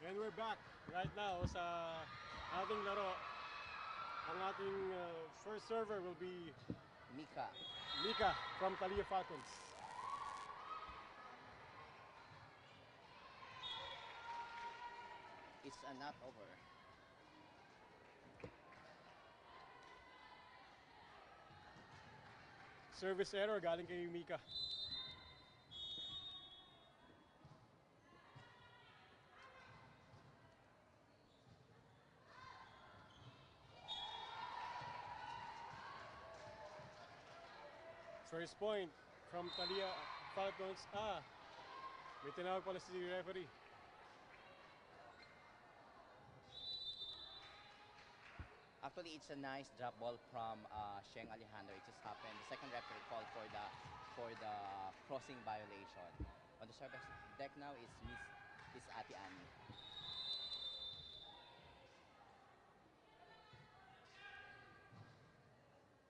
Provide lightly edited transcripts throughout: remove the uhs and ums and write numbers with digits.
And we're back right now sa ating laro. Ang ating first server will be Mika. Mika from Thalia Falcons. It's a not over. Service error galing kay Mika. First point from Thalia Falcons. May tinawag pala si referee. Actually, it's a nice drop ball from Sheng Alejandro. It just happened. The second referee called for the crossing violation. On the service deck now is Ati Ani.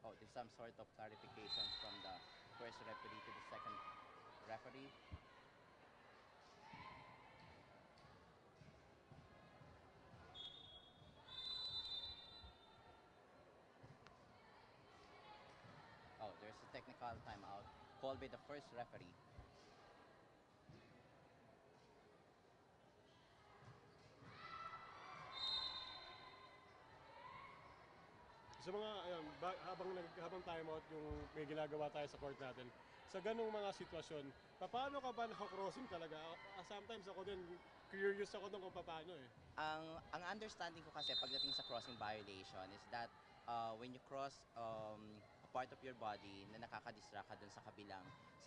Oh, there's some sort of clarification from the first referee to the second referee. Oh, there's a technical timeout called by the first referee. Sa mga habang timeout yung may ginagawa tayo sa court natin. Sa ganung mga sitwasyon, paano ka ba naka-crossing talaga? Sometimes ako din curious ako kung paano eh. Ang understanding ko kasi pagdating sa crossing violation is that when you cross a part of your body na nakaka-distract ka dun sa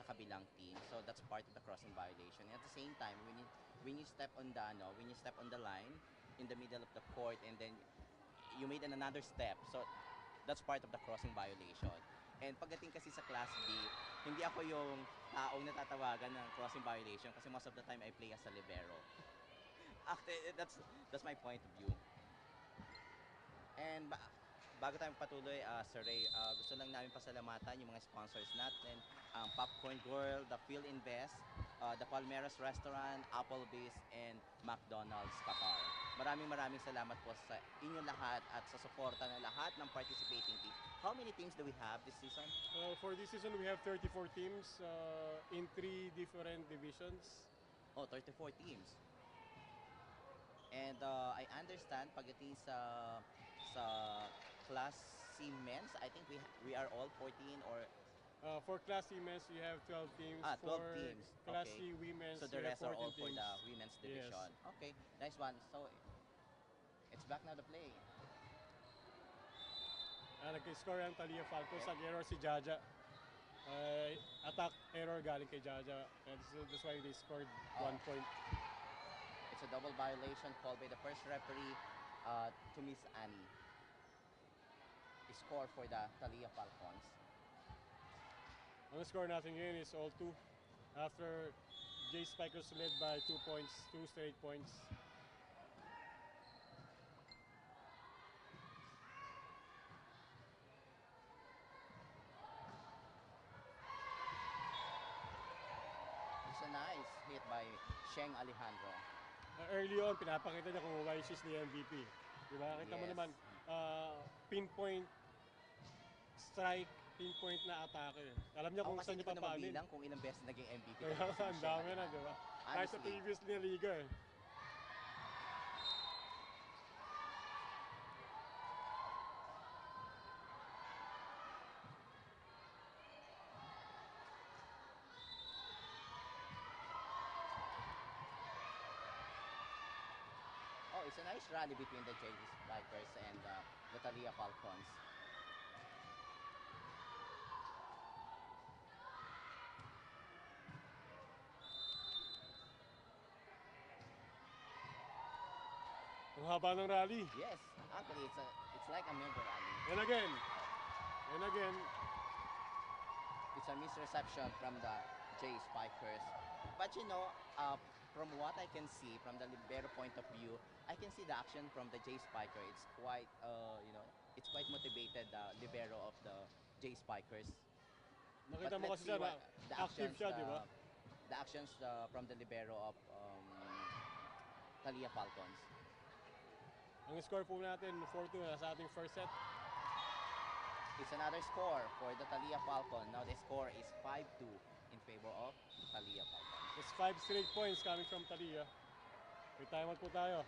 kabilang team, so that's part of the crossing violation. And at the same time, when you step on the line in the middle of the court and then you made another step, so that's part of the crossing violation. And pagdating kasi sa Class B, hindi ako yung taong natatawagan ng crossing violation kasi most of the time I play as a libero. Actually, that's my point of view. And bago tayo patuloy, Sir Ray, gusto lang namin pasalamatan yung mga sponsors natin, ang Popcorn Girl, the Phil Invest, the Palmeras Restaurant, Applebee's, and McDonald's Qatar. Maraming salamat po sa inyong lahat at sa suporta ng lahat ng participating teams. How many teams do we have this season? For this season, we have 34 teams in 3 different divisions. Oh, 34 teams. And I understand pagdating sa Class C men's, I think we are all 14 or For Class C men's, you have 12 teams. 12 for teams. Class Okay. C women's, So the you have rest are 14 all for teams. the women's division. Yes. Okay, nice one. So it's back now to play. Nag-score ang Thalia Falcons. Nag-error si Jaja. Attack error galing kay Jaja. And so that's why they scored 1 point. It's a double violation called by the first referee to Miss Annie. The score for the Thalia Falcons. Ang score natin ngayon is all 2. After JSpikers led by 2 points, 2 straight points. It's a nice hit by Sheng Alejandro. Early on, pinapakita niya kung why she's the MVP. Diba? Kita mo Yes. naman, pinpoint strike, pinpoint na atake. Alam niya Ako kung kasi saan hindi niya ko na papanin. mabilang kung ilang beses naging MVP. Kaya si ang Sheng dami na, Alejandro. di ba? Kahit sa Honestly. previous na liga eh. Oh, it's a nice rally between the JSpikers and the Thalia Falcons. Ang haba ng rally. Yes, actually it's like a mega rally. And again, It's a misreception from the JSpikers. But you know, from what I can see, from the libero point of view, I can see the action from the JSpiker. It's quite, it's quite motivated, the libero of the JSpikers. nakita mo let's kasi siya see na the active actions, siya, di ba? the actions from the libero of Thalia Falcons. Ang score po natin, 4-2 na sa ating first set. It's another score for the Thalia Falcon. Now the score is 5-2 in favor of Thalia Falcons. It's 5 straight points coming from Thalia. May timeout po tayo.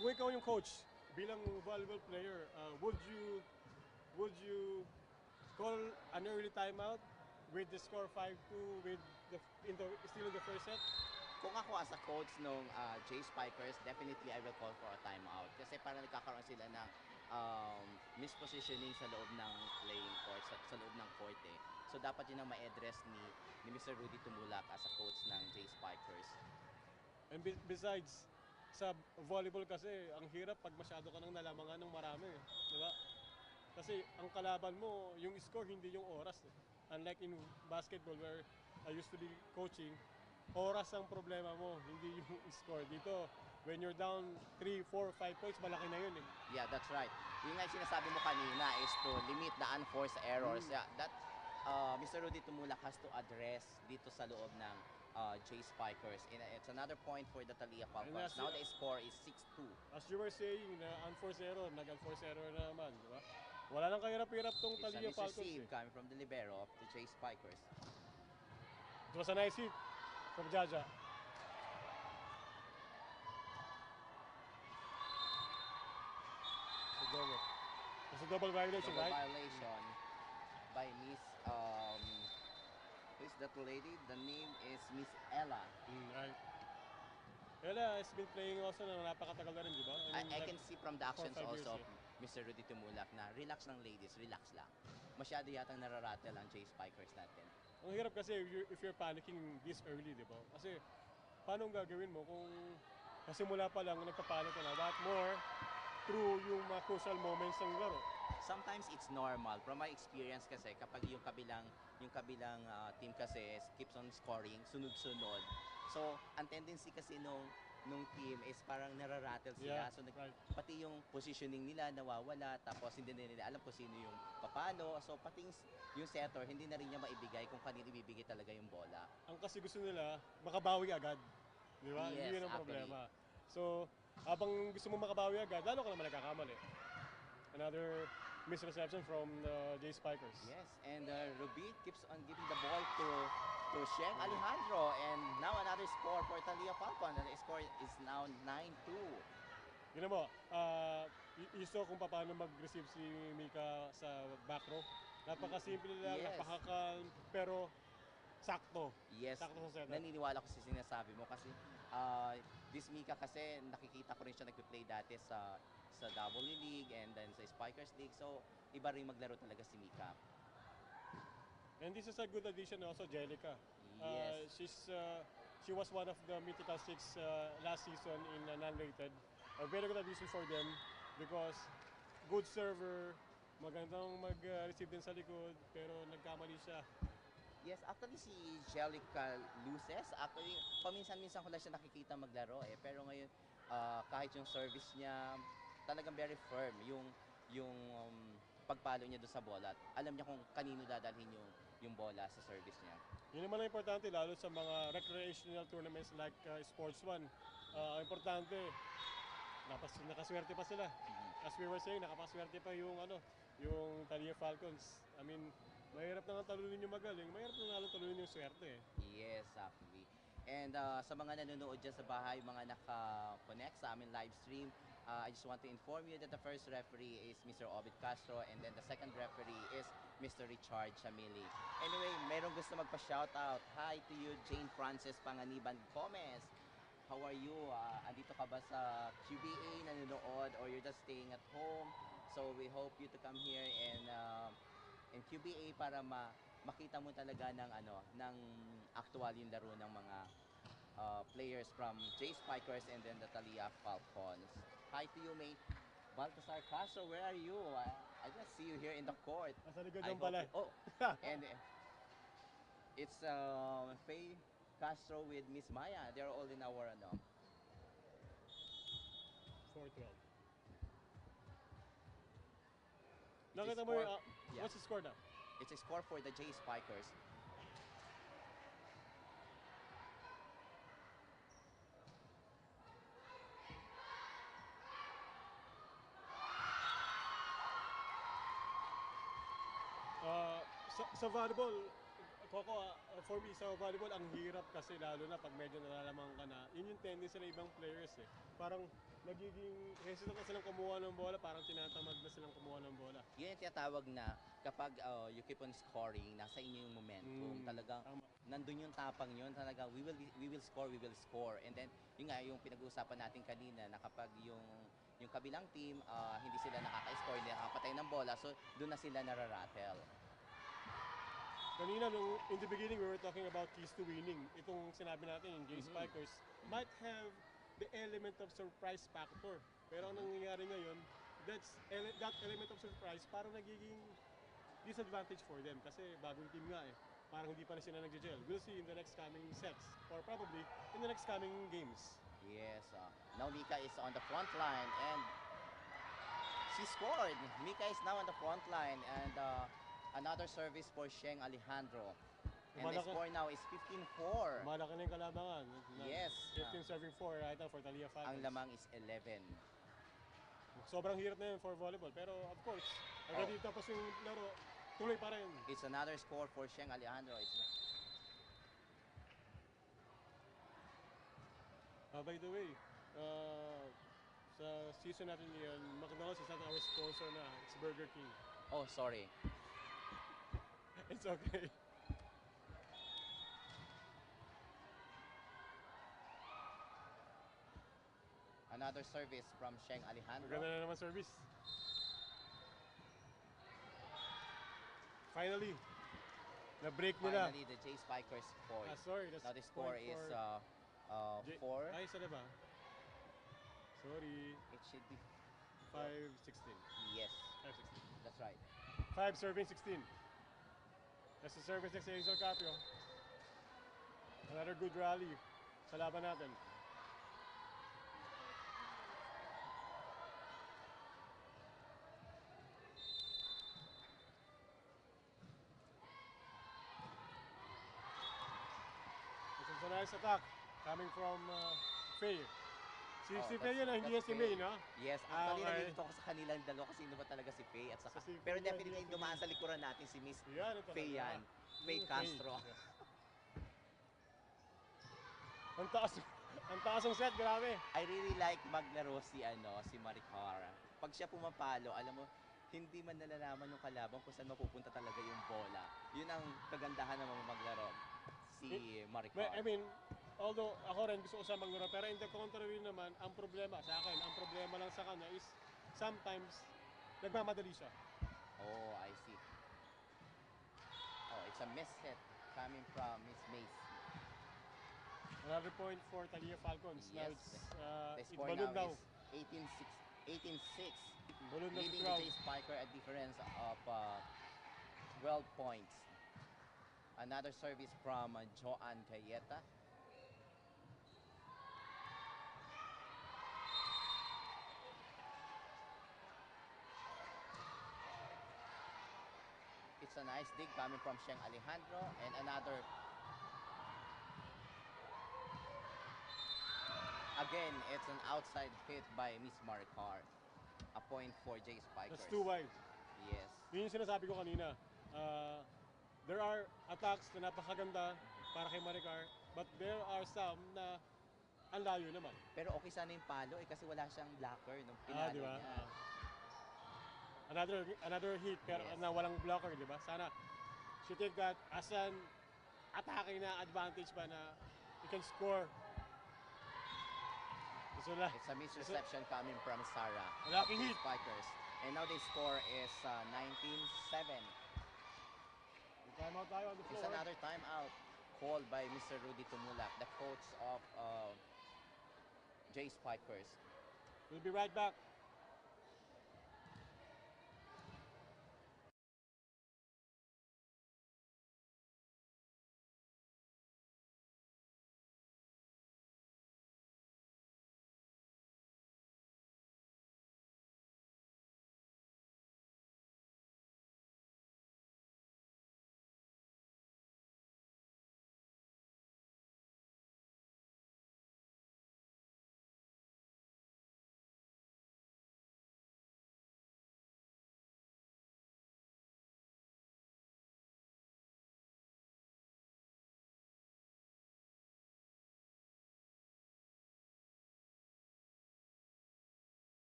Kung ikaw yung coach, bilang volleyball player, would you call an early timeout with the score 5-2 with still in the first set? Kung ako as a coach nung JSpikers, definitely I will call for a timeout. Kasi parang nagkakaroon sila ng mispositioning sa loob ng playing court, sa loob ng court eh. So dapat yun ang ma-address ni Mr. Rudy Tumulak as a coach ng JSpikers. And besides, sa volleyball kasi, ang hirap pag masyado ka nang nalamangan ng marami. Di ba? Kasi ang kalaban mo, yung score, hindi yung oras. Unlike in basketball where I used to be coaching, oras ang problema mo, hindi yung score. Dito, when you're down 3, 4, 5 points, malaki na yun eh. Yeah, that's right. Yung nga yung sinasabi mo kanina is to limit the unforced errors. Yeah, that Mr. Rudy Tumulak has to address dito sa loob ng JSpikers. It's another point for the Thalia Falcons. Now the score is 6-2. As you were saying, na unforced error, nag-unforced error na naman, di ba? Wala nang kahirap-hirap tong Thalia Falcons. It's a coming from the libero of the JSpikers. It was a nice hit from Jaja. It's a double violation, Double right? violation by Miss who is that lady? The name is Miss Ella. Right. Ella has been playing also na napakatagal na rin, di ba? I can see from the actions 4-5 also of years, Mr. Rudy Tumulak na relax lang ladies, relax lang. Masyado yatang nararattle ang JSpikers natin. Ang hirap kasi if you're panicking this early, di ba? Kasi paano ang gagawin mo kung simula pa lang nagpapanik ka na? What more through yung mga crucial moments ng laro? Sometimes it's normal. From my experience kasi, kapag yung kabilang team kasi keeps on scoring, sunod-sunod. So, ang tendency kasi nung team is parang nararattle sila. Yeah, So, right. pati yung positioning nila nawawala, tapos hindi na nila alam kung sino yung papano. So, pati yung setter, hindi na rin niya maibigay kung kanino ibibigay talaga yung bola. Ang kasi gusto nila, makabawi agad. Di ba? Yes, Yun ang actually. problema. So, habang gusto mo makabawi agad, lalo ka naman nagkakamali. Another misreception from the JSpikers. Yes, and Ruby keeps on giving the ball to Sheng Alejandro, and now another score for Thalia Falcon. The score is now 9-2. Yun mo, you saw kung paano mag-receive si Mika sa back row. Napakasimple lang, Yes. napaka-calm, pero sakto. Yes, Sakto sa setup. naniniwala ko sa sinasabi mo kasi this Mika kasi nakikita ko rin siya nagpe-play dati sa W League and then sa Spikers League. So, iba rin maglaro talaga si Mika. And this is a good addition also, Jellica. Yes. She was one of the Mythical Six last season in non-rated. A very good addition for them because good server, magandang mag-receive din sa likod, pero nagkamali siya. Yes, actually si Jellica Luces, actually paminsan-minsan ko lang siya nakikita maglaro eh. Pero ngayon, kahit yung service niya, talagang very firm yung pagpalo niya doon sa bola. Alam niya kung kanino dadalhin yung bola sa service niya. Yun naman ang importante lalo sa mga recreational tournaments like Sportzone. Importante, nakaswerte pa sila. As we were saying, nakapaswerte pa yung Thalia Falcons. I mean, mahirap na nga talunin yung magaling, mahirap na nga talunin yung swerte eh. Yes, actually. And sa mga nanonood dyan sa bahay, mga naka-connect sa aming live stream, I just want to inform you that the first referee is Mr. Obed Castro and then the second referee is Mr. Richard Chamili. Anyway, mayroong gusto magpa-shoutout. Hi to you, Jane Frances Panganiban Gomez. How are you? Andito ka ba sa QBA nanonood or you're just staying at home? So we hope you to come here and QBA para makita mo talaga ng actual yung laro ng mga players from JSpikers and then the Thalia Falcons. Hi to you, mate. Baltasar Castro, where are you? I just see you here in the court. Nasa likod yung pala. And it's Faye Castro with Miss Maya. They're all in our 4-12. Nakita mo yung, Yeah. what's the score now? It's a score for the JSpikers. Sa volleyball, Coco, for me, sa volleyball, ang hirap kasi lalo na pag medyo nalalaman ka na, yun yung tendency ng ibang players eh. Parang nagiging hesitant na silang kumuha ng bola, parang tinatamad na silang kumuha ng bola. Yun yung tinatawag na kapag you keep on scoring, nasa inyo yung momentum. Talagang Tama. nandun yung tapang yun. Talaga, we will score, we will score. And then, yun nga, yung pinag-uusapan natin kanina na kapag yung kabilang team, hindi sila nakaka-score, hindi nakapatay ng bola, so doon na sila nararattle. Kanina, in the beginning, we were talking about keys to winning. Itong sinabi natin, yung JSpikers, might have the element of surprise factor. Pero ang nangyayari ngayon, that element of surprise parang nagiging disadvantage for them kasi bagong team nga eh. Parang hindi pa rin sila nag-gel. We'll see in the next coming sets or probably in the next coming games. Yes, now Mika is on the front line and she scored. Mika is now on the front line and another service for Sheng Alejandro. And the score now is 15-4. Malaki na yung kalabangan. Yes. 15 serving 4 right now for Thalia Falcons. Ang lamang is 11. Sobrang hirap na yun for volleyball. Pero of course, agad tapos yung laro, tuloy pa rin. It's another score for Sheng Alejandro. By the way, sa season natin ngayon, McDonald's is not our sponsor na. It's Burger King. Oh, sorry. It's okay. Another service from Sheng Alejandro. Maganda na naman service. Finally, na-break nila. Finally, the JSpikers point. Sorry, Now the score is 4. Ay, isa na ba? Sorry. It should be 5-16. Yes, 5-16. that's right. 5 serving 16. That's the service next to Hazel Carpio. Another good rally sa laban natin. It's a nice attack coming from Faye. Si Faye yun, hindi yan si May, no? Yes, actually okay. nalilito ko sa kanilang dalawa kasi sino ba talaga si Faye at saka, Si pero Faye, definitely hindi yan si dumaan May. sa likuran natin si Miss Yan, ito Faye talaga. yan. Faye Castro. Yes. Ang taas ng set, grabe. I really like maglaro si Maricar. Pag siya pumapalo, alam mo, hindi man nalalaman yung kalaban kung saan mapupunta talaga yung bola. Yun ang kagandahan ng mga maglaro si Maricar. I mean, although ako rin gusto ko siya maglaro, pero in the contrary naman, ang problema sa akin, ang problema lang sa kanya is sometimes nagmamadali siya. Oh, I see. Oh, it's a miss hit coming from Miss Mace. Another point for Thalia Falcons. Yes. Now The it's score balloon now now. is 18-6. Balloon na Leading sa the JSpiker a difference of 12 points. Another service from Joan Cayeta. It's a nice dig coming from Sheng Alejandro and another. Again, it's an outside hit by Miss Maricar. A point for JSpikers. That's too wide. Yes. Yun yung sinasabi ko kanina. There are attacks na napakaganda para kay Maricar, but there are some na ang layo naman. Pero okay sana yung palo kasi wala siyang blocker nung pinalo Di ba? niya. Another hit pero Yes. na walang blocker, di ba? Sana she take that as an attacking na advantage ba na you can score. So, It's a misreception coming from Sarah. Lucky hit. JSpikers. And now the score is 19-7. Timeout tayo on the It's floor. another timeout called by Mr. Rudy Tumulak, the coach of JSpikers. We'll be right back.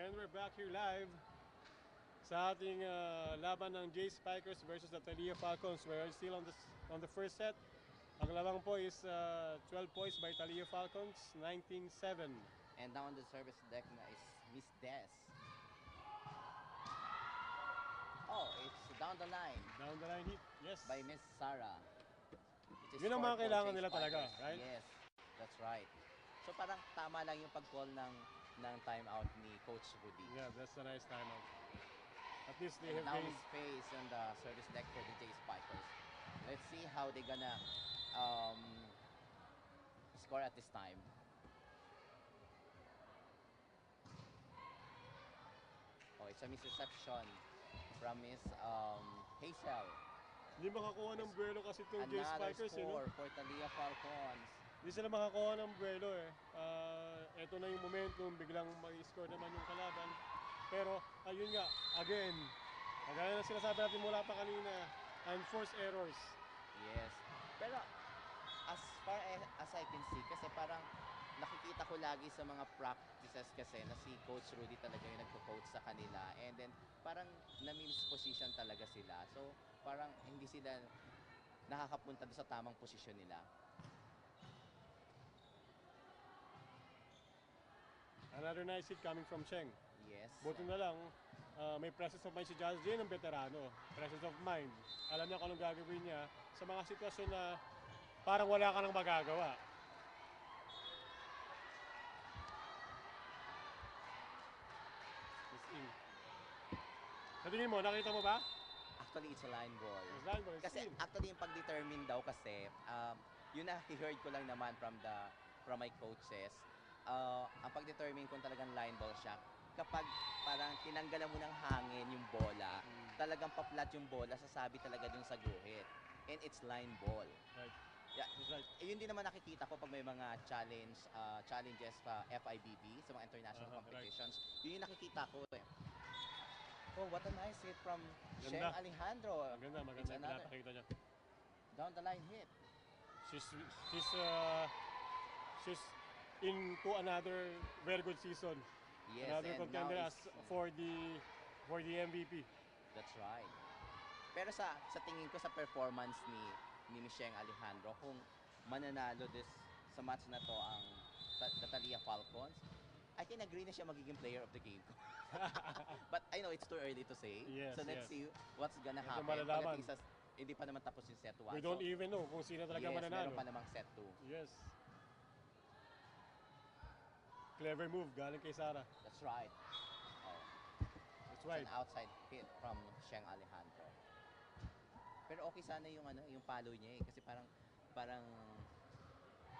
And we're back here live sa ating laban ng JSpikers versus the Thalia Falcons. We're still on the first set. Ang lamang po is 12 points by Thalia Falcons, 19-7. And now on the service deck na is Miss Des. Oh, it's down the line. Down the line hit, yes. By Miss Sarah. Yun ang mga kailangan nila talaga, right? Yes, that's right. So parang tama lang yung pag-call ng timeout ni Coach Rudy. Yeah, that's a nice timeout. At least they And have now gained. Miss Face on the service deck for the JSpikers. Let's see how they're gonna score at this time. Oh, it's a misreception from Miss Hazel. Hindi makakuha ng buwelo kasi itong Another JSpikers, score for Thalia Falcons. Hindi sila makakuha ng buwelo eh. Ito na yung momentum, biglang mag-score naman yung kalaban. Pero, ayun nga, again, kagaya na sinasabi natin mula pa kanina, unforced errors. Yes. Pero, as far as I can see, kasi parang nakikita ko lagi sa mga practices kasi na si Coach Rudy talaga yung nagpo-coach sa kanila. And then, parang na-misposition talaga sila. So, parang hindi sila nakakapunta doon sa tamang posisyon nila. Another nice hit coming from Cheng. Yes. Buti na lang, may presence of mind si Jazz Jane ng veterano. Presence of mind. Alam niya kung anong gagawin niya sa mga sitwasyon na parang wala ka nang magagawa. Miss In. Sa tingin mo, nakita mo ba? Actually, it's a line ball. It's line ball, it's Kasi in. actually yung pag-determine daw kasi, yun na heard ko lang naman from my coaches. Ang pag-determine kung talagang line ball siya, kapag parang tinanggalan mo ng hangin yung bola, talagang pa-flat yung bola, sasabi talaga dun sa guhit. And it's line ball. Right. Yeah. That's right. Yun din naman nakikita ko pag may mga challenges pa FIBB sa mga international competitions. Right. Yun yung nakikita ko eh. Oh, what a nice hit from Sheng Ganda. Alejandro. Maganda It's yung another pinapakita niya. down the line hit. She's into another very good season. Yes, Another and contender now as for the MVP. that's right. Pero sa tingin ko sa performance ni Michelle Alejandro, kung mananalo sa match na to ang the Thalia Falcons, I can agree na siya magiging player of the game. But I know it's too early to say. Yes, so let's yes. see what's gonna Ito happen. malalaman. Pagdating sa hindi pa naman tapos yung set 1. We don't even know kung sino talaga yes, mananalo. meron pa namang set 2. Yes. Clever move galing kay Sarah. That's right. Oh. That's right. It's an outside hit from Sheng Alejandro. Pero okay sana yung palo niya eh kasi parang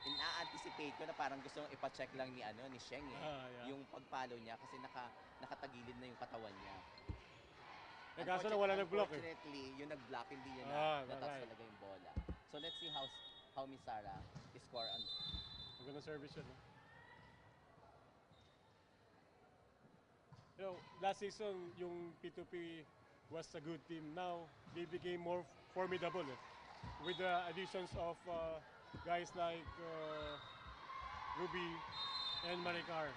ina-anticipate ko na parang gusto mong ipa-check lang ni Sheng eh. Yeah. Yung pagpalo niya kasi nakatagilid na yung katawan niya. Eh kaso na wala nag-block eh. Unfortunately, yung nag-block hindi niya na-touch right. talaga yung bola. So let's see how Miss Sarah score on. Magandang service yun. No? You know, last season, yung P2P was a good team. Now, they became more formidable with the additions of guys like Ruby and Maricar.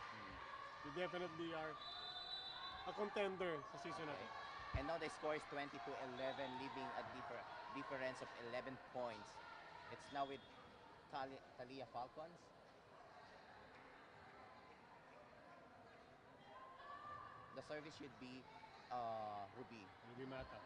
They definitely are a contender sa season na to. And now the score is 20-11, leaving a difference of 11 points. It's now with Thalia Falcons. The service should be Ruby. Ruby Mata.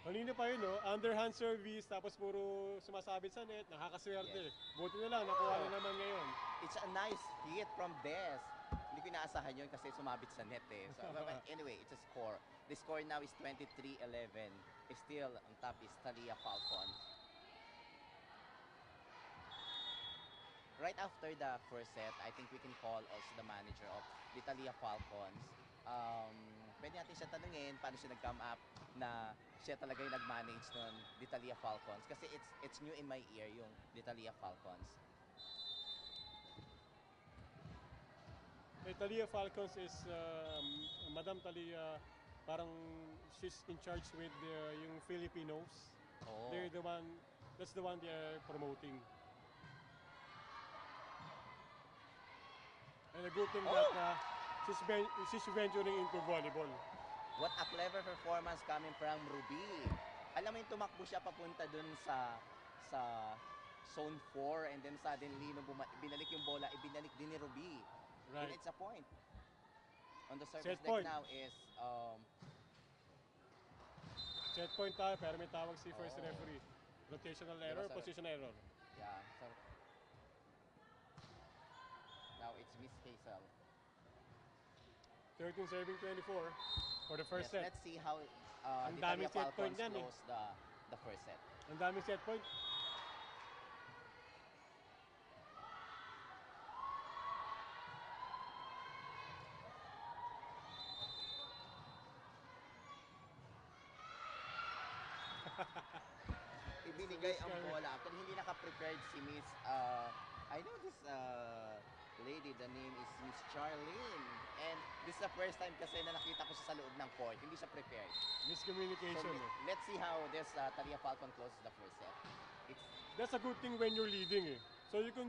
Kanina pa yun, no? Underhand service, tapos puro sumasabit sa net, nakakaswerte. Yes. Buti na lang, nakuha na naman ngayon. It's a nice hit from Des. Hindi ko inaasahan yun kasi sumabit sa net eh. So, but anyway, it's a score. The score now is 23-11. Still on top is Thalia Falcons. Right after the first set, I think we can call also the manager of the Thalia Falcons. Pwede natin siya tanungin paano siya nag-come up na siya talaga yung nag-manage nun, the Thalia Falcons. Kasi it's new in my ear, yung the Thalia Falcons. Thalia Falcons is, Madam Thalia, parang she's in charge with yung Filipinos. Oh. That's the one they're promoting. And a good thing Oh! that she's venturing into volleyball. What a clever performance coming from Ruby. Alam mo yung tumakbo siya papunta dun sa zone 4 and then suddenly nung binalik yung bola, ibinalik din ni Ruby. And Right. it's a point. On the service Set deck point. now is Set point tayo, pero may tawag si first Oh. referee. Rotational Diba error, sa- position error. yeah, so now it's Miss Hazel. 13 serving 24 for the first Yes, set. let's see how Ang the daming Thalia set point Falcons yan eh. close the first set. Ang daming set point. Ibinigay Miss ang Carrie. bola. Actually, hindi naka-prepared si Miss, I know this lady, the name is Miss Charlene. And this is the first time kasi na nakita ko siya sa loob ng court. Hindi siya prepared. So, Miscommunication eh. let's see how this Thalia Falcon closes the first set. It's, That's a good thing when you're leading eh. So you can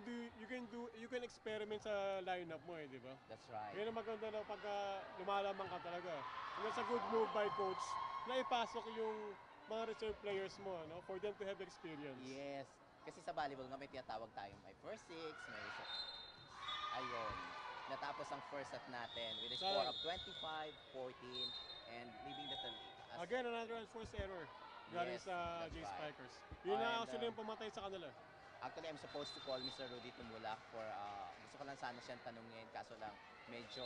experiment sa lineup mo eh, di ba? that's right. Yan ang maganda na pagka lumalaman ka talaga. And that's a good move by coach na ipasok yung mga reserve players mo, no? For them to have experience. Yes. Kasi sa volleyball nga may tinatawag tayong may first six, may reserve. Ayun. Natapos ang first set natin with a Sa- score of 25-14 and leaving the as Again, another unforced error galing Yes, sa that's JSpikers. Yun na And, actually yung pumatay sa kanila. Actually, I'm supposed to call Mr. Rudy Tumulak for, gusto ko lang sana siyang tanungin, kaso lang medyo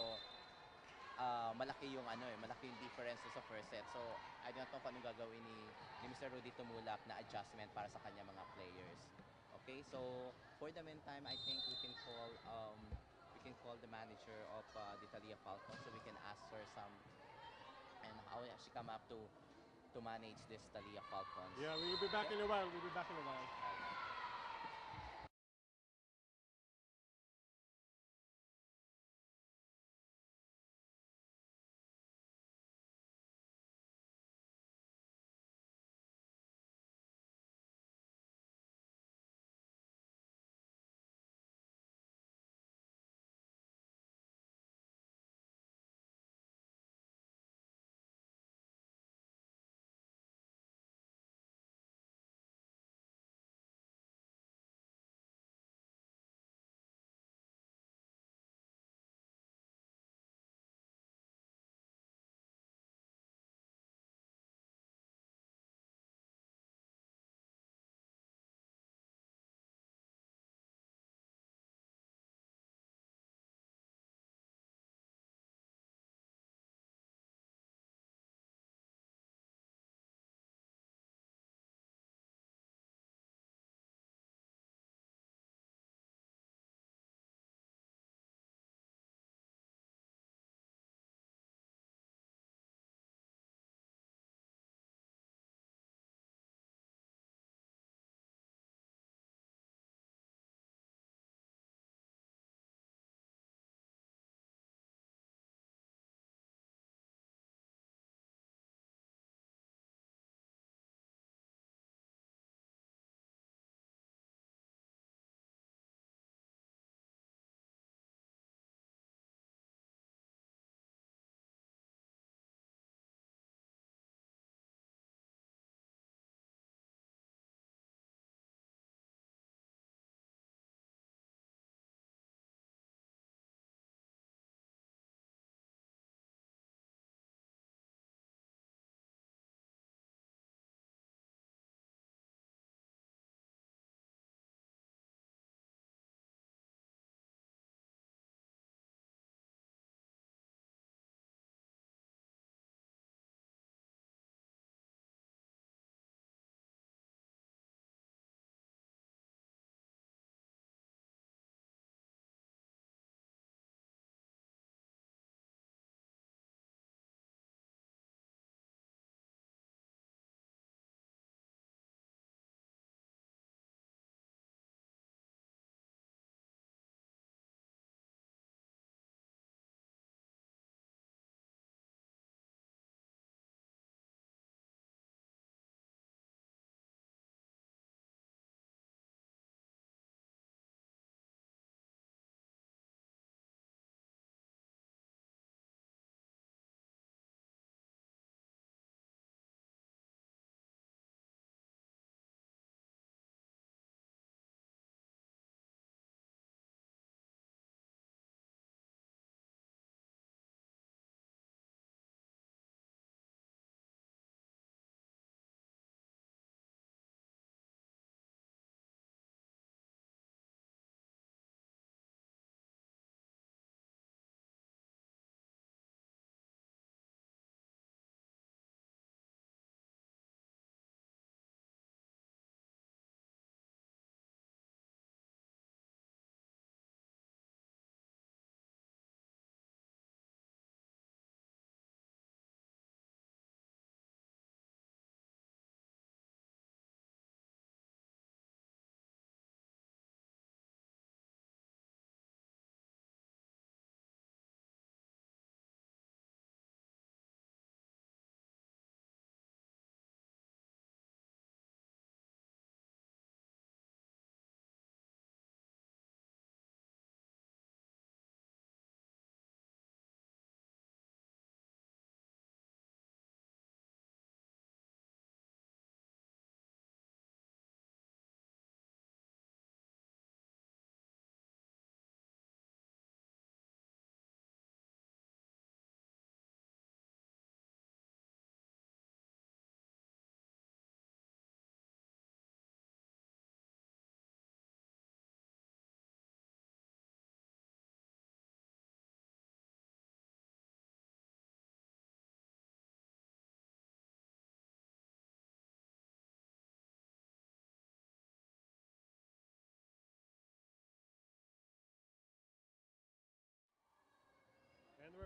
malaki yung malaki yung difference sa first set. So, I don't know kung anong gagawin ni Mr. Rudy Tumulak na adjustment para sa kanya mga players. Okay, so for the meantime, I think we can call the manager of the Thalia Falcons so we can ask her some and how she come up to manage this Thalia Falcons. Yeah, we'll be back in a while. We'll be back in a while. Okay.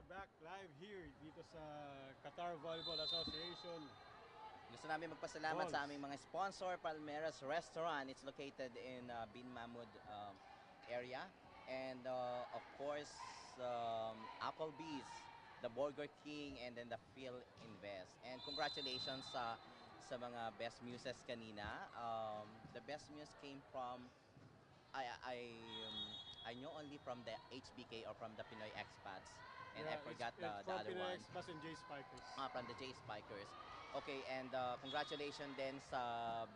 back live here dito sa Qatar Volleyball Association. Gusto namin magpasalamat Balls. sa aming mga sponsor, Palmeras Restaurant. It's located in Bin Mahmud area. And of course, Applebee's, the Burger King, and then the Phil Invest. And congratulations sa mga best muses kanina. The best muse came from, I know only from the HBK or from the Pinoy expats. And I forgot the other one. It's from and JSpikers. From the JSpikers. Okay, and congratulations then sa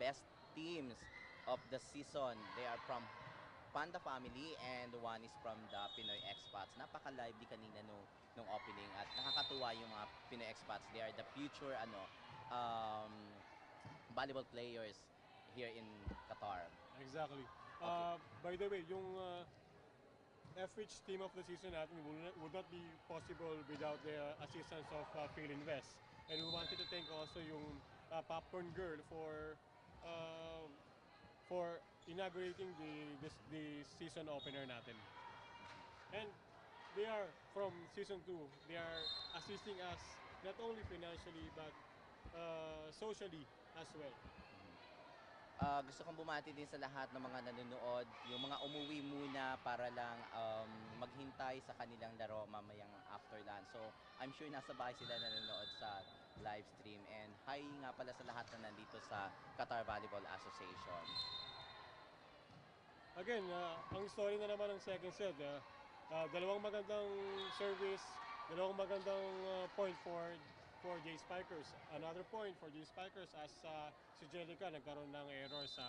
best teams of the season. They are from Panda Family and one is from the Pinoy expats. Napaka-lively kanina nung opening at nakakatuwa yung mga Pinoy expats. They are the future volleyball players here in Qatar. Exactly. Okay. By the way, yung FH team of the season natin would not be possible without the assistance of Phil Invest. And we wanted to thank also yung Popcorn Girl for inaugurating the season opener natin. And they are from season 2. They are assisting us not only financially but socially as well. Gusto kong bumati din sa lahat ng mga nanonood, yung mga umuwi muna para lang maghintay sa kanilang laro mamayang after lunch. So, I'm sure nasa bahay sila nanonood sa live stream. And hi nga pala sa lahat na nandito sa Qatar Volleyball Association. Again, ang story na naman ng second set. Dalawang magandang service, dalawang magandang point for JSpikers. Another point for JSpikers as si Jellica nagkaroon ng error sa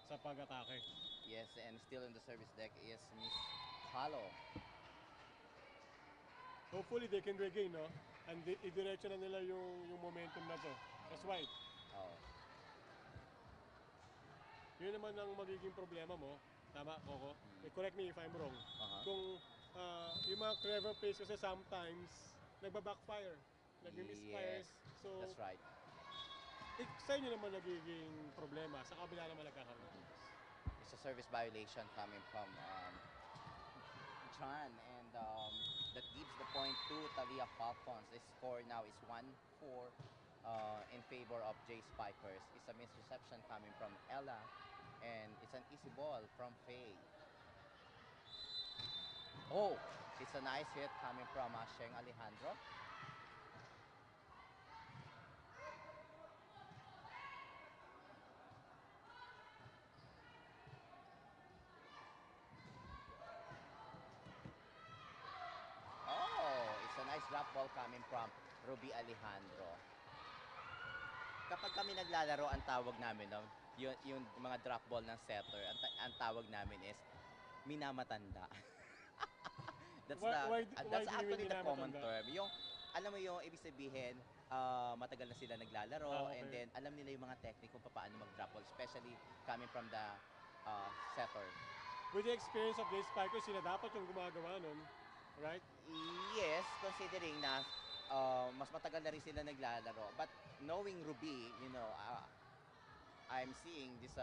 pag-atake. Yes, and still in the service deck is Miss Halo. Hopefully they can regain, no? And idiretso na nila yung momentum na to. That's right. Oh. Yun naman ang magiging problema mo. Tama, Coco? Correct me if I'm wrong. Kung yung mga clever plays kasi sometimes nagba-backfire. Nag-misfires. Yes, So, that's right. Sa inyo naman nagiging problema. Sa kabila naman nagkakaroon. It's a service violation coming from John, and that gives the point to Thalia Falcons. The score now is 1-4 in favor of JSpikers. It's a misreception coming from Ella, and it's an easy ball from Faye. Oh, it's a nice hit coming from Sheng Alejandro. Nice drop ball coming from Ruby Alejandro. Kapag kami naglalaro, ang tawag namin, no, yung mga drop ball ng setter, ang tawag namin is minamatanda. That's actually the common term. Yung, alam mo yung ibig sabihin, matagal na sila naglalaro, and then alam nila yung mga technique kung paano mag-drop ball, especially coming from the setter. With the experience of JSpikers, sila dapat yung gumagawa nun, right? Yes, considering na mas matagal na rin sila naglalaro. But knowing Ruby, you know, I'm seeing this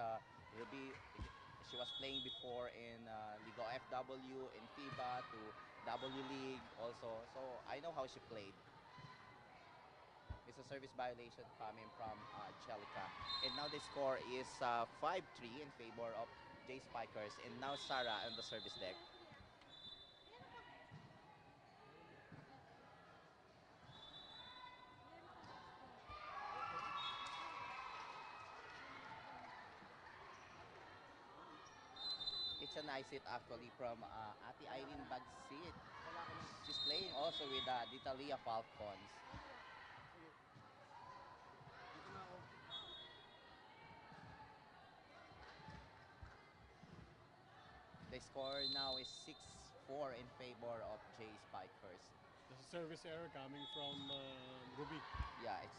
Ruby, she was playing before in Liga FW, in FIBA, to W League also. So I know how she played. It's a service violation coming from Jellica. And now the score is 5-3 in favor of JSpikers. And now Sarah on the service deck. It's a nice hit actually from Ate Irene Bagsit. She's playing also with the Thalia Falcons. The score now is 6-4 in favor of JSpikers. There's a service error coming from Ruby. Yeah, it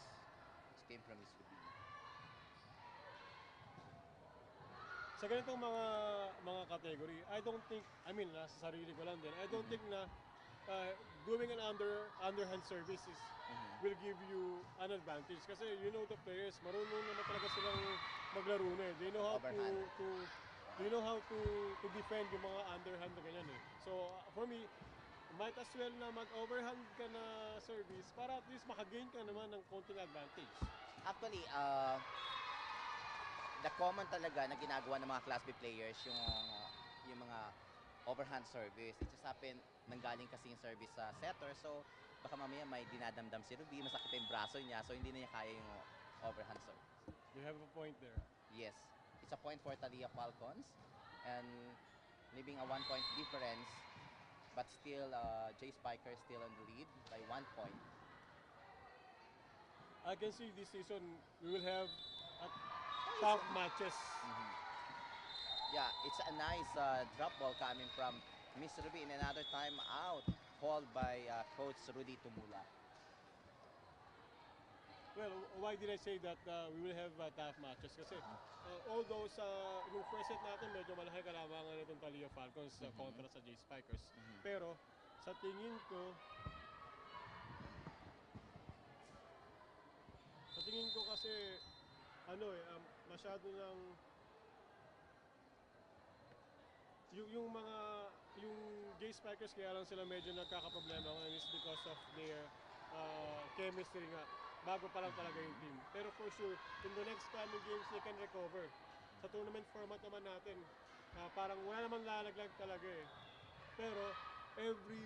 came from Miss Ruby. Sa ganitong mga category, I don't think, I mean, nasa sarili ko lang din, I don't think na doing an underhand service will give you an advantage. Kasi you know the players, marunong naman talaga silang maglaro na eh. They know how to defend yung mga underhand na ganyan eh. So for me, might as well na mag-overhand ka na service para at least makagain ka naman ng konting advantage. Actually, the common talaga na ginagawa ng mga Class B players yung mga overhand service. It just happened, nanggaling kasi yung service sa setter, so baka mamaya may dinadamdam si Ruby, masakit yung braso niya, so hindi na niya kaya yung overhand service. You have a point there. Yes, it's a point for Thalia Falcons, and leaving a 1-point difference, but still, JSpikers still on the lead by 1 point. I can see this season we will have tough matches. Yeah, it's a nice drop ball coming from Miss Ruby in another time out, called by Coach Rudy Tumula. Well, why did I say that we will have tough matches? Kasi although sa yung first set natin medyo malaki kalamangan nitong Thalia Falcons kontra sa JSpikers. Pero sa tingin ko kasi masyado ng yung JSpikers kaya lang sila medyo nagkakaproblema ngayon is because of their chemistry nga. Bago pa lang talaga yung team. Pero for sure, in the next coming games, they can recover. Sa tournament format naman natin, parang wala naman lalaglag talaga eh. Pero every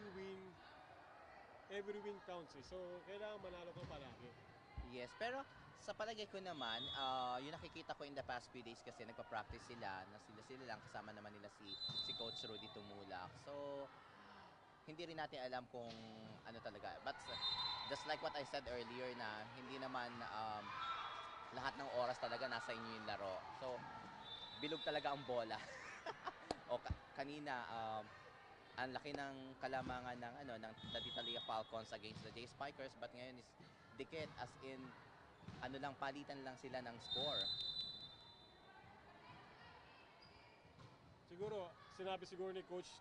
win counts eh. So, kailangan manalo ka palagi. Yes, pero sa palagay ko naman, yung nakikita ko in the past few days kasi nagpa-practice sila, na sila lang, kasama naman nila si Coach Rudy Tumulak. So, hindi rin natin alam kung ano talaga. But just like what I said earlier na hindi naman lahat ng oras talaga nasa inyo yung laro. So, bilog talaga ang bola. O kanina, ang laki ng kalamangan ng the Thalia Falcons against the JSpikers, but ngayon is dikit, as in palitan lang sila ng score. Siguro, sinabi ni Coach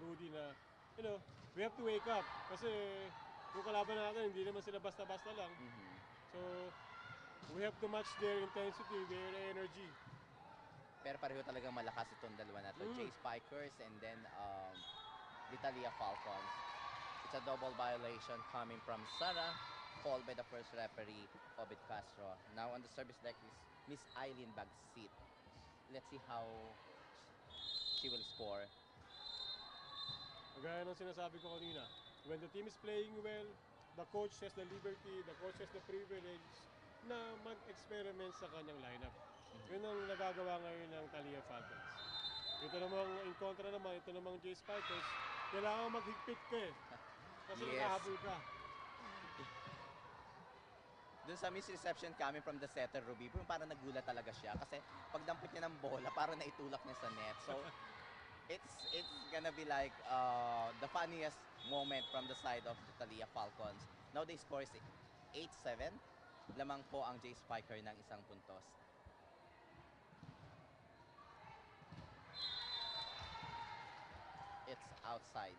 Rudy na, we have to wake up. Kasi yung kalaban natin, hindi naman sila basta-basta lang. So, we have to match their intensity, their energy. Pero pareho talagang malakas itong dalawa na to. JSpikers and then the Thalia Falcons. It's a double violation coming from Sarah, called by the first referee, Obed Castro. Now on the service deck is Miss Eileen Bagsit. Let's see how she will score. Gaya ng sinasabi ko kanina, when the team is playing well, the coach has the liberty, the coach has the privilege na mag-experiment sa kanyang lineup. Yun ang nagagawa ngayon ng Thalia Falcons. Ito namang in kontra naman, ito namang JSpikers, kailangan maghigpit ka eh. Kasi nakahabol ka. Dun sa misreception coming from the setter, Ruby, parang nagulat talaga siya kasi pagdampot niya ng bola, parang naitulak niya sa net. So, it's gonna be like the funniest moment from the side of the Thalia Falcons. Now they score 8-7. Lamang po ang JSpiker ng isang puntos. It's outside.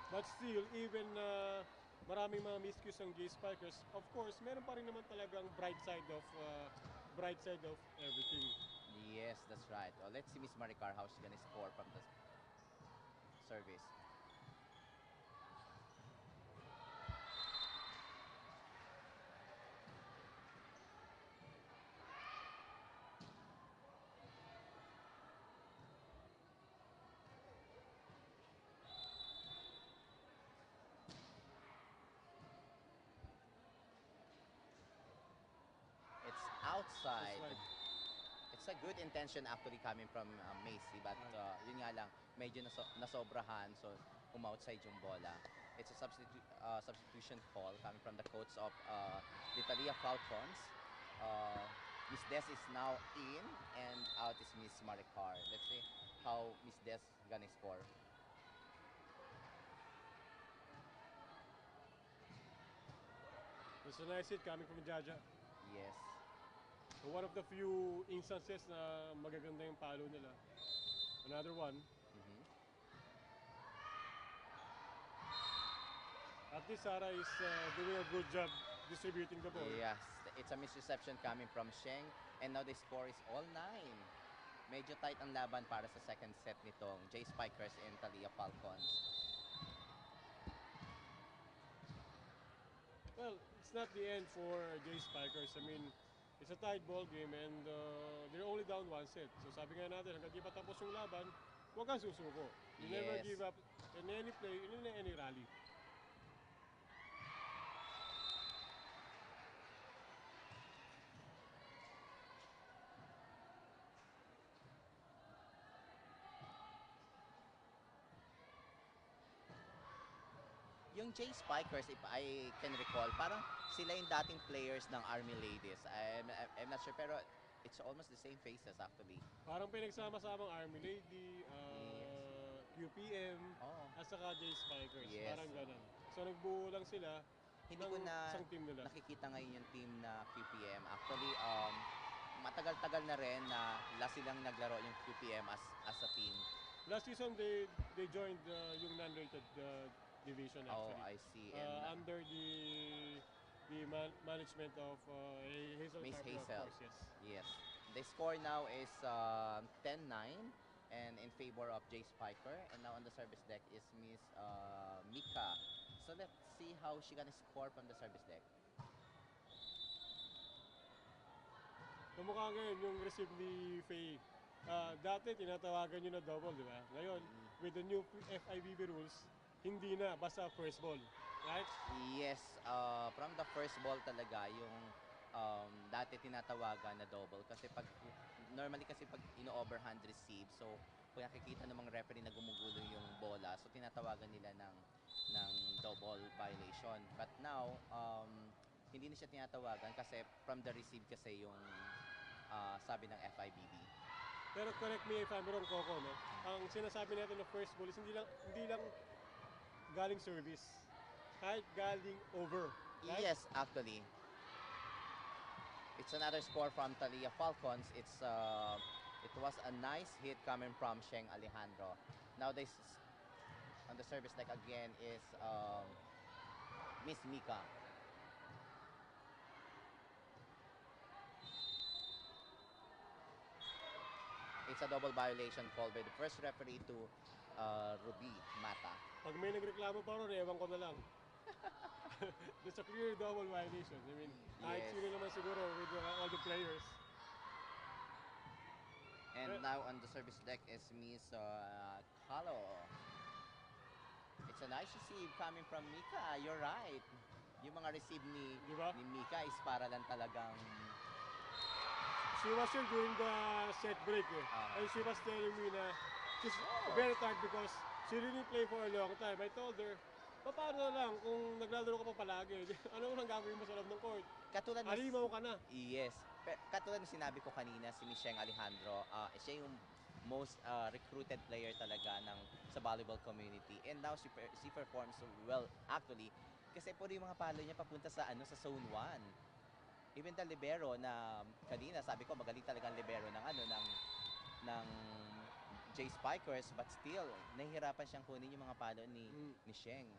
But still, even maraming mga miscues ang JSpikers, of course, meron pa rin naman talagang bright side of everything. Yes, that's right. Well, let's see Miss Maricar how she's gonna score from the service. It's outside. That's right. It's a good intention actually coming from Macy, but yun nga lang, medyo nasobrahan, so outside yung bola. It's a substitution call coming from the coach of the Thalia Falcons. Miss Des is now in, and out is Miss Maricar. Let's see how Miss Des gonna score. It's a nice hit coming from Jaja. Yes. One of the few instances na magaganda yung palo nila. Another one. At least Sarah is doing a good job distributing the ball. Yes, it's a misreception coming from Sheng, and now the score is all 9. Medyo tight ang laban para sa second set nitong JSpikers and Thalia Falcons. Well, it's not the end for JSpikers. I mean, it's a tied ball game and they're only down one set. So sabi nga natin, hanggang di pa tapos yung laban, huwag kang susuko. You never Yes. give up in any play, in any rally. Yung JSpikers, if I can recall, parang sila yung dating players ng Army Ladies. I'm not sure, pero it's almost the same faces actually. Parang pinagsama-samang Army Lady, QPM, Oo. at saka JSpikers. Yes. Parang ganun. So nagbuo lang sila Hindi ng ko na isang team nila. nakikita ngayon yung team na QPM. Actually, matagal-tagal na rin na last silang naglaro yung QPM as a team. Last season, they joined yung non-rated division Oh, actually. I see. And Under the management of Hazel Miss Carpenter, Hazel. of course, yes. yes. The score now is 10-9 and in favor of JSpiker. And now on the service deck is Miss Mika. So let's see how she gonna score from the service deck. Kumukha ngayon yung receive ni Faye. Dati tinatawagan nyo na double, di ba? Ngayon, with the new FIVB rules, hindi na, basta first ball. Right? Yes, from the first ball talaga yung dati tinatawagan na double kasi normally kasi pag ino-overhand receive, so kung nakikita ng mga referee na gumugulo yung bola, so tinatawagan nila ng double violation. But now, hindi na siya tinatawagan kasi from the receive kasi yung sabi ng FIBB. Pero correct me if I'm wrong, Coco, no? Ang sinasabi natin na first ball is hindi lang galing service. Kahit galing over. Right? Yes, actually. It's another score from Thalia Falcons. It was a nice hit coming from Sheng Alejandro. Now this on the service deck again is Miss Mika. It's a double violation called by the first referee to Ruby Mata. Pag may nagreklamo pa ron, ewan ko na lang. That's a clear double violation. I mean, kahit Yes. sino naman siguro with all the players. And now on the service deck is Miss Kalo. It's a nice receive coming from Mika. You're right. Yung mga receive Di ba? ni Mika is para lang talagang She was here during the set break eh. And she was telling me na she's very tired because she didn't play for a long time. I told her, paano na lang kung naglalaro ka pa palagi? Ano nang gagawin mo sa loob ng court? katulad na Halimaw ka na. Yes. Katulad ng sinabi ko kanina, si Miss Sheng Alejandro, siya yung most recruited player talaga sa volleyball community. And now she performs well actually kasi puro yung mga palo niya papunta sa zone 1. Even the libero na kanina sabi ko magaling talaga ang libero ng JSpikers, but still nahihirapan siyang kunin yung mga palo ni Sheng.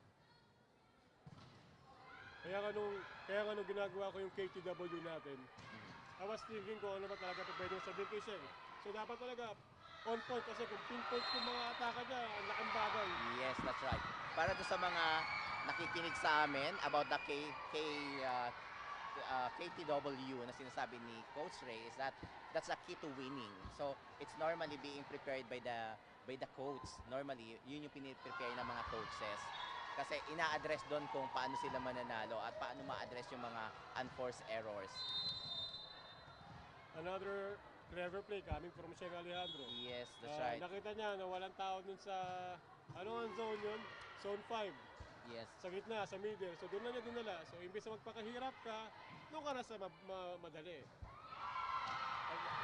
Kaya nga nung ginagawa ko yung KTW natin, I was thinking kung ano ba talaga pwede mo sabihin kay Sheng. So dapat talaga on point kasi kung pinpoint yung mga ataka niya, ang laking bagay. Yes, that's right. Para doon sa mga nakikinig sa amin about the KTW na sinasabi ni Coach Ray is that's a key to winning. So it's normally being prepared by the coach. Normally, yun yung piniprepare ng mga coaches. Kasi ina-address doon kung paano sila mananalo at paano ma-address yung mga unforced errors. Another clever play coming from Sheng Alejandro. Yes, that's right. Nakita niya na walang tao dun sa, ang zone yun? Zone 5. Yes. Sa gitna, sa middle. So doon na niya dinala. So imbes na magpakahirap ka, doon ka na sa madali.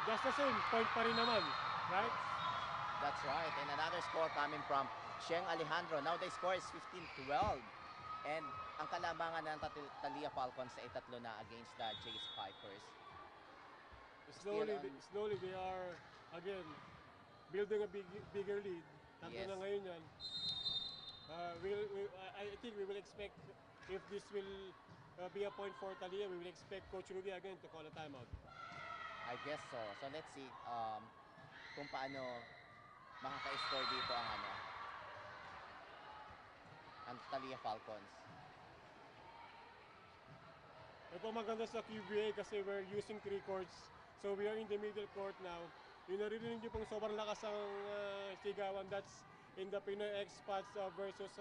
Just the same, point pa rin naman. Right? That's right. And another score coming from Sheng Alejandro. Now the score is 15-12. And ang kalabangan ng Thalia Falcons ay 3 na against the JSpikers. Slowly they are, again, building a bigger lead. Tatlo Yes. na ngayon yan. I think we will expect, if this will be a point for Thalia, we will expect Coach Ruby again to call a timeout. I guess so. So let's see kung paano makaka-score dito ang Thalia Falcons. Ito maganda sa QBA kasi we're using 3 courts. So we are in the middle court now. Yung naririnig niyo pong sobrang lakas ang sigawan, that's in the Pinoy Expats versus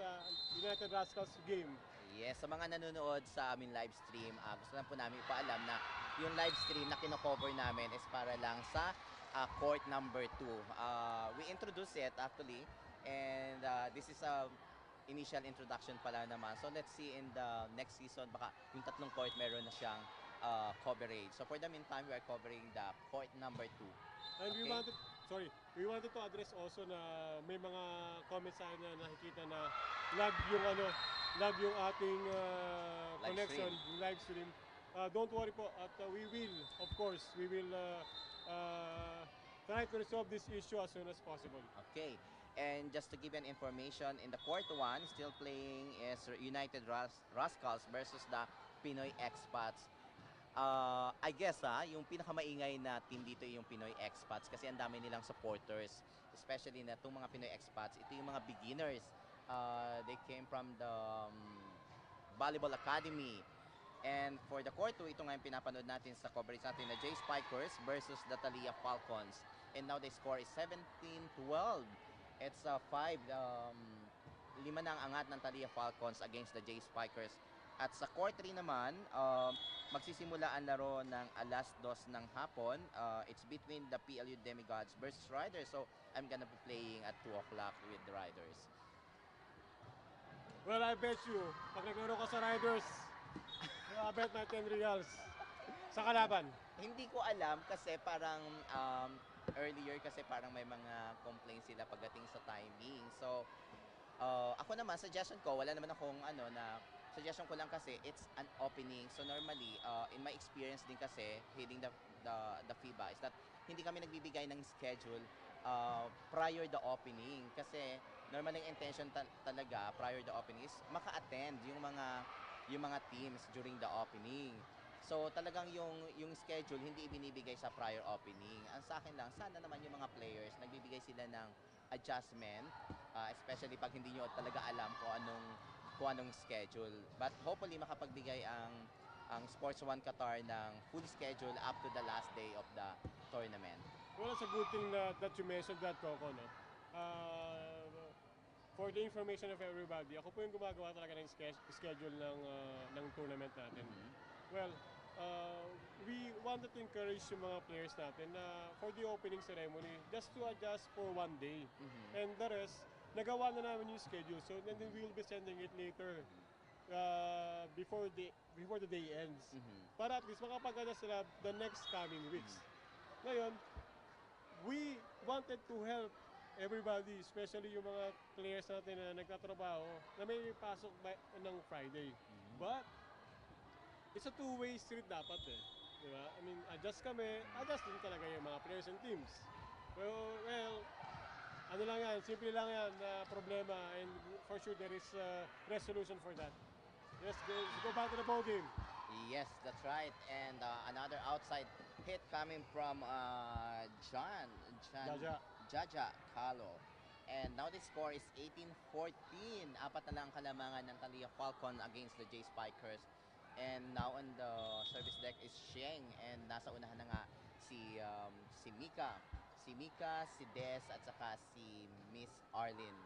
United Rascals game. Yes, sa mga nanonood sa aming live stream, gusto lang po namin ipaalam na yung live stream na kino-cover namin is para lang sa court number 2. We introduced it actually, and this is a initial introduction pala naman. So let's see in the next season, baka yung tatlong court meron na siyang coverage. So for the meantime, we are covering the court number 2. And Okay. we wanted to address also na may mga comments sa na nakikita na lag yung ating Live connection, stream. yung live stream. Don't worry po, at we will, of course, we will try to resolve this issue as soon as possible. Okay. And just to give you an information, in the court 1, still playing is United Rascals versus the Pinoy Expats. I guess yung pinakamaingay na team dito yung Pinoy Expats kasi ang dami nilang supporters, especially na itong mga Pinoy Expats. Ito yung mga beginners. They came from the Volleyball Academy. And for the court 2, ito nga yung pinapanood natin sa coverage natin na JSpikers versus the Thalia Falcons. And now the score is 17-12. It's 5 na ang angat ng Thalia Falcons against the JSpikers. At sa court 3 naman, magsisimula ang laro ng alas 2 ng hapon. It's between the PLU Demigods versus Riders. So I'm gonna be playing at 2 o'clock with the Riders. Well, I bet you, pag naglaro ka sa Riders, I bet my 10 reals sa kalaban. Hindi ko alam kasi parang earlier kasi parang may mga complaints sila pagdating sa timing. So, ako naman, suggestion ko, wala naman akong suggestion ko lang kasi it's an opening. So normally, in my experience din kasi, heading the FIBA, is that hindi kami nagbibigay ng schedule prior the opening. Kasi normally ang intention talaga prior the opening is maka-attend yung mga teams during the opening. So talagang yung schedule hindi ibinibigay sa prior opening. Ang sa akin lang, sana naman yung mga players nagbibigay sila ng adjustment, especially pag hindi nyo talaga alam kung anong schedule. But hopefully makapagbigay ang Sportzone Qatar ng full schedule up to the last day of the tournament. Well, it's a good thing that you mentioned that, Coco, no? For the information of everybody, ako po yung gumagawa talaga ng schedule ng tournament natin. Well, we wanted to encourage yung mga players natin na for the opening ceremony, just to adjust for one day. And the rest, nagawa na namin yung schedule. So then we will be sending it later before the day ends. Para at least makapag-adjust sila the next coming weeks. Ngayon, we wanted to help everybody, especially yung mga players natin na nagtatrabaho na may pasok ng Friday. But it's a two-way street dapat eh. Diba? I mean, adjust din talaga yung mga players and teams. Well, ano lang yan, simple lang yan na problema, and for sure there is a resolution for that. Let's go back to the ball game. Yes, that's right. And another outside hit coming from Jaja Calo. And now the score is 18-14. Apat na lang kalamangan ng Thalia Falcon against the JSpikers. And now on the service deck is Sheng, and nasa unahan na nga si Mika. Si Mika, si Des, at saka si Miss Arlene.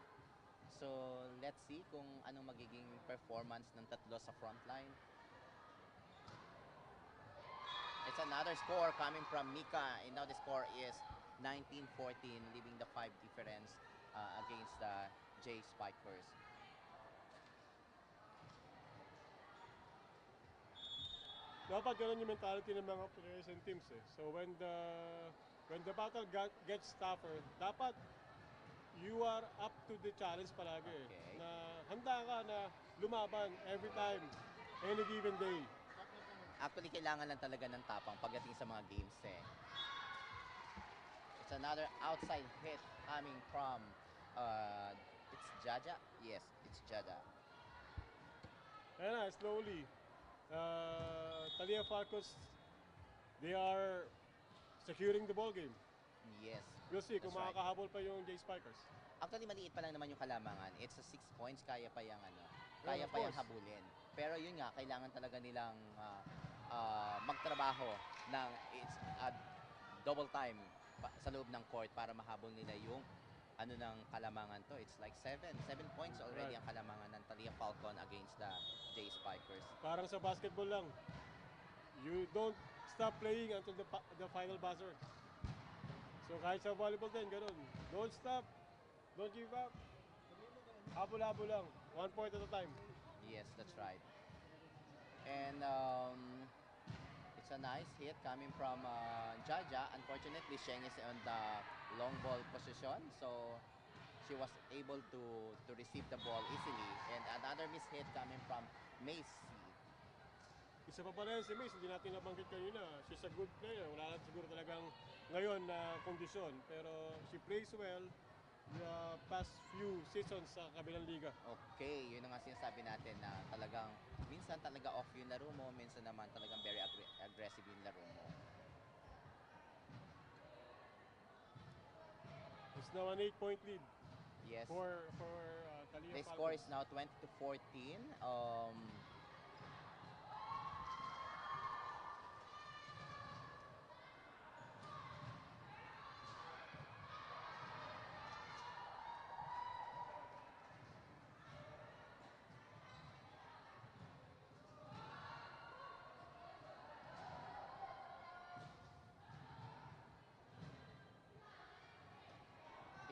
So, let's see kung anong magiging performance ng tatlo sa frontline. It's another score coming from Mika, and now the score is 19-14, leaving the 5 difference against the JSpikers. Dapat ganun yung mentality ng mga players and teams eh. So when the battle gets tougher, dapat you are up to the challenge palagi eh. Okay. Na handa ka na lumaban every time, any given day. Actually, kailangan lang talaga ng tapang pagdating sa mga games eh. It's another outside hit coming from, it's Jaja? Yes, it's Jaja. Ayan na, slowly. Thalia Falcons, they are securing the ball game. Yes. We'll see kung That's right. makakahabol pa yung JSpikers. Actually, maliit pa lang naman yung kalamangan. It's a 6 points, kaya pa yung Of habulin. course. Pero yun nga, kailangan talaga nilang magtrabaho ng it's a double time sa loob ng court para mahabol nila yung ano ng kalamangan to. It's like 7 points already ang kalamangan ng Thalia Falcon against the JSpikers. Parang sa basketball lang. You don't stop playing until the final buzzer. So kahit sa volleyball din, ganun. Don't stop. Don't give up. Habol-habol lang. 1 point at a time. Yes, that's right. And it's a nice hit coming from Jaja. Unfortunately, Sheng is on the long ball position, so she was able to receive the ball easily. And another miss hit coming from Macy. Isa pa pala yan si Mace, hindi natin nabanggit kanina. She's a good player. Wala lang siguro talagang ngayon na kondisyon. Pero she plays well the past few seasons sa kabilang liga. Okay, yun ang nga sinasabi natin na talagang minsan talaga off yung laro mo, minsan naman talagang very aggressive yung laro mo. It's now an 8-point lead. Yes. For Thalia The Falcons. score is now 20-14.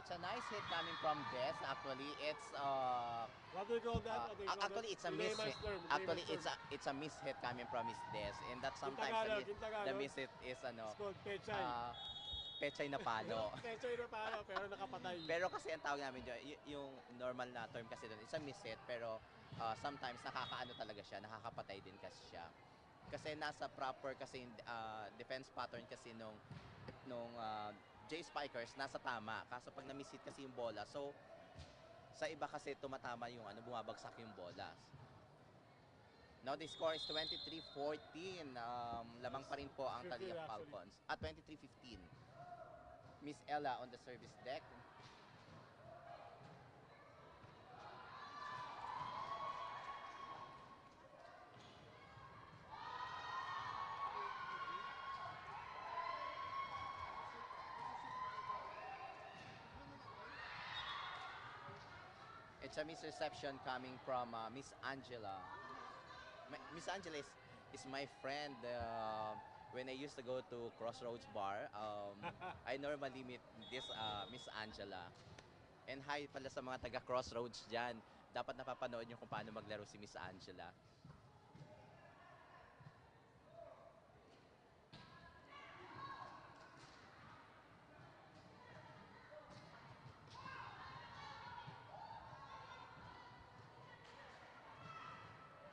It's a nice hit coming from Des. Actually, it's What do you call that? What do you call actually that? it's a miss hit. Layman's term, Actually, layman's term. it's a miss hit coming from his Des, and that sometimes Tagalog, in the Tagalog. miss hit is It's called pechay. pechay na palo. Pechay na pala, pero nakapatay. Pero kasi ang tawag namin dyan, yung normal na term kasi doon, it's a miss hit, pero sometimes nakakaano talaga siya, nakakapatay din kasi siya. Kasi nasa proper kasi defense pattern kasi nung JSpikers nasa tama. Kaso pag na-miss hit kasi yung bola, so sa iba kasi tumatama yung bumabagsak yung bola. Now the score is 23-14. Lamang pa rin po ang 15 Thalia actually. Falcons. 23-15. Miss Ella on the service deck. It's a misreception coming from Miss Angela. Miss Angela is my friend. When I used to go to Crossroads Bar, I normally meet this Miss Angela. And hi pala sa mga taga Crossroads dyan. Dapat napapanood nyo kung paano maglaro si Miss Angela.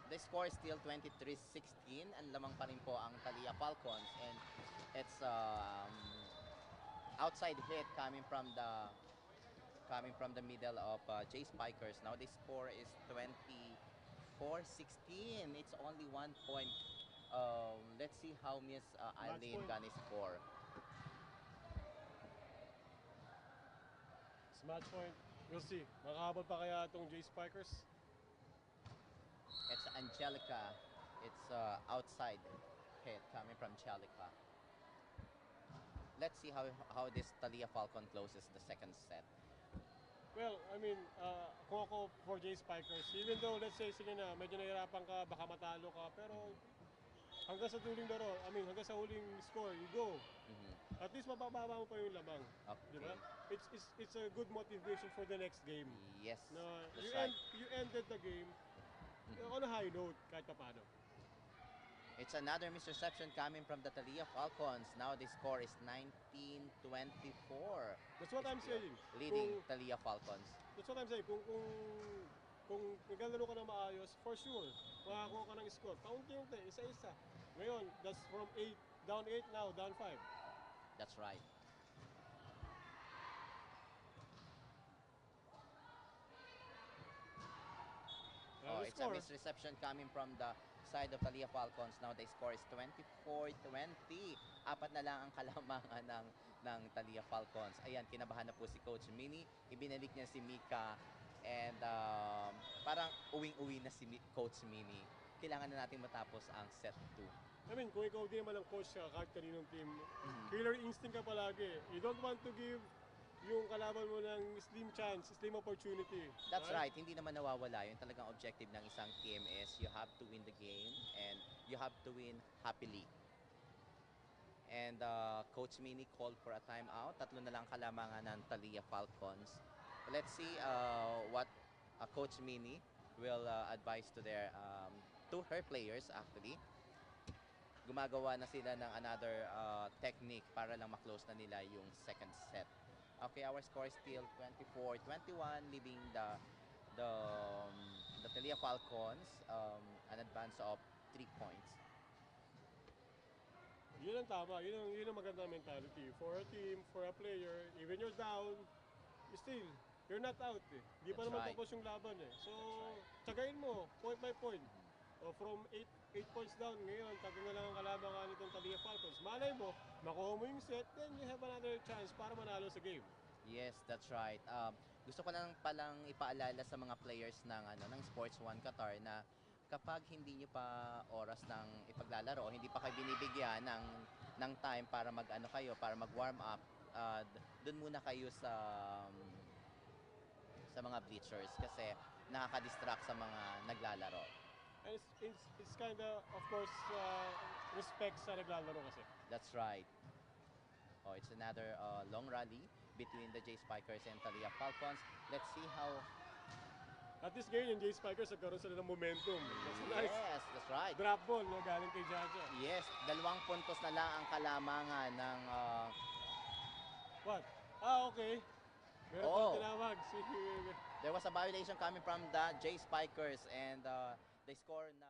The score is still 23-16 and lamang pa rin po ang Thalia Falcons, and it's outside hit coming from the middle of JSpikers. Now the score is 24-16. It's only 1 point. Let's see how Miss Eileen gonna score. It's match point. We'll see. Makahabol pa kaya itong JSpikers? It's Angelica. It's outside hit coming from Angelica. Let's see how this Thalia Falcon closes the second set. Well, I mean, kung ako for JSpikers, even though let's say sige na, medyo nahirapan ka, baka matalo ka, pero hanggang sa huling laro, hanggang sa huling score, you go. At least mabababa mo pa yung lamang. Okay. Diba? It's a good motivation for the next game. Yes, Na that's right. you ended the game on a high note kahit paano. It's another misreception coming from the Thalia Falcons. Now the score is 19-24. That's what I'm saying. Leading Thalia Falcons. That's what I'm saying. Kung naglalaro ka na maayos, for sure, makakuha ka ng score. Paunti-unti, isa-isa. Ngayon, that's from 8, down 8 now, down 5. That's right. It's a misreception coming from the side of Thalia Falcons. Now the score is 24-20. Apat na lang ang kalamangan ng Thalia Falcons. Ayan, kinabahan na po si Coach Mini. Ibinalik niya si Mika. And parang uwing-uwi na si Coach Mini. kailangan na natin matapos ang set 2. I mean, kung ikaw din naman ang coach ka, kahit kaninong team, killer instinct ka palagi. You don't want to give yung kalaban mo ng slim chance, slim opportunity. That's right. Hindi naman nawawala. Yung talagang objective ng isang team is you have to win the game and you have to win happily. And Coach Mini called for a timeout. 3 na lang kalamangan ng Thalia Falcons. Let's see what Coach Mini will advise to her players actually. Gumagawa na sila ng another technique para lang ma-close na nila yung second set. Okay, our score is still 24-21, leaving the Thalia Falcons an advance of 3 points. Yun ang tama, yun ang magandang mentality. For a team, for a player, even you're down, you're not out eh. Hindi pa naman tapos yung laban eh. So, tsagain mo, point by point. From 8 points down, ngayon, 3 na lang ang kalabangan nitong Thalia Falcons. Malay mo, makuha mo yung set, then you have another chance para manalo sa game. Yes, that's right. Gusto ko lang palang ipaalala sa mga players ng Sportzone Qatar na kapag hindi nyo pa oras ng ipaglalaro, hindi pa kayo binibigyan ng time para mag-warm up, doon muna kayo sa mga bleachers kasi nakaka-distract sa mga naglalaro. And it's kind of course, respect sa naglalaro kasi. That's right. Oh, it's another long rally between the JSpikers and Thalia Falcons. Let's see how... At this game, yung JSpikers nagkaroon sila ng momentum. That's nice. Yes, that's right. Drop ball, no, galing kay Jaja. Yes, 2 puntos na lang ang kalamangan ng... What? Okay. Meron pang tinawag. There was a violation coming from the JSpikers and they score now.